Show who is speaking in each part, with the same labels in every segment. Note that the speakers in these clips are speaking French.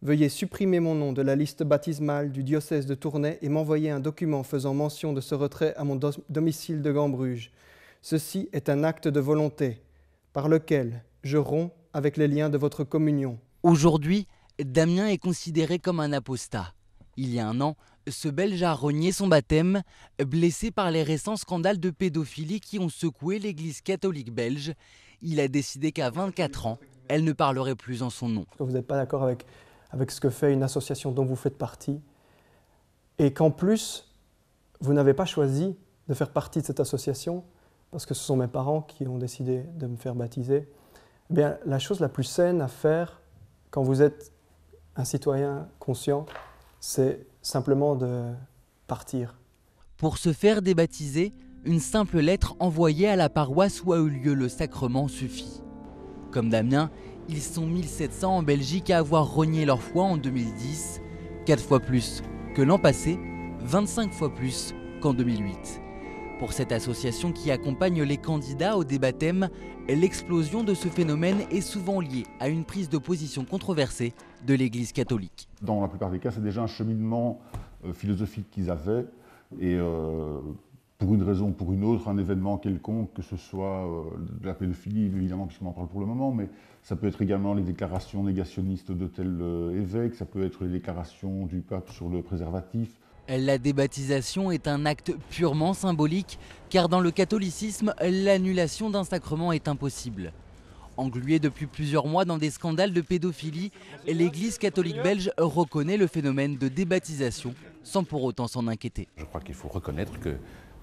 Speaker 1: veuillez supprimer mon nom de la liste baptismale du diocèse de Tournai et m'envoyer un document faisant mention de ce retrait à mon domicile de Gambruges. Ceci est un acte de volonté, par lequel je romps avec les liens de votre communion. »
Speaker 2: Aujourd'hui, Damien est considéré comme un apostat. Il y a un an, ce Belge a renié son baptême, blessé par les récents scandales de pédophilie qui ont secoué l'Église catholique belge. Il a décidé qu'à 24 ans, elle ne parlerait plus en son nom.
Speaker 1: Vous n'êtes pas d'accord avec ce que fait une association dont vous faites partie, et qu'en plus, vous n'avez pas choisi de faire partie de cette association, parce que ce sont mes parents qui ont décidé de me faire baptiser, eh bien, la chose la plus saine à faire quand vous êtes un citoyen conscient, c'est simplement de partir.
Speaker 2: Pour se faire débaptiser, une simple lettre envoyée à la paroisse où a eu lieu le sacrement suffit. Comme Damien, ils sont 1700 en Belgique à avoir renié leur foi en 2010, 4 fois plus que l'an passé, 25 fois plus qu'en 2008. Pour cette association qui accompagne les candidats au débaptême, l'explosion de ce phénomène est souvent liée à une prise de position controversée de l'Église catholique.
Speaker 3: Dans la plupart des cas, c'est déjà un cheminement philosophique qu'ils avaient, et pour une raison ou pour une autre, un événement quelconque, que ce soit de la pédophilie, évidemment, puisqu'on en parle pour le moment, mais ça peut être également les déclarations négationnistes de tel évêque, ça peut être les déclarations du pape sur le préservatif.
Speaker 2: La débaptisation est un acte purement symbolique, car dans le catholicisme, l'annulation d'un sacrement est impossible. Engluée depuis plusieurs mois dans des scandales de pédophilie, l'Église catholique belge reconnaît le phénomène de débaptisation, sans pour autant s'en inquiéter.
Speaker 4: Je crois qu'il faut reconnaître que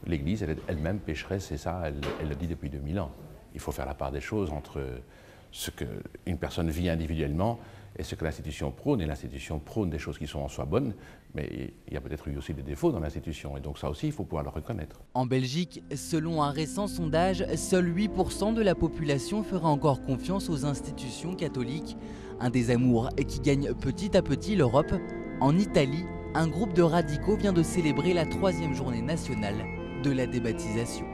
Speaker 4: l'Église elle-même pécheresse, c'est ça, elle le dit depuis 2000 ans. Il faut faire la part des choses entre ce qu'une personne vit individuellement et ce que l'institution prône. Et l'institution prône des choses qui sont en soi bonnes, mais il y a peut-être eu aussi des défauts dans l'institution. Et donc ça aussi, il faut pouvoir le reconnaître.
Speaker 2: En Belgique, selon un récent sondage, seuls 8% de la population fera encore confiance aux institutions catholiques. Un désamour qui gagne petit à petit l'Europe. En Italie, un groupe de radicaux vient de célébrer la 3e journée nationale de la débaptisation.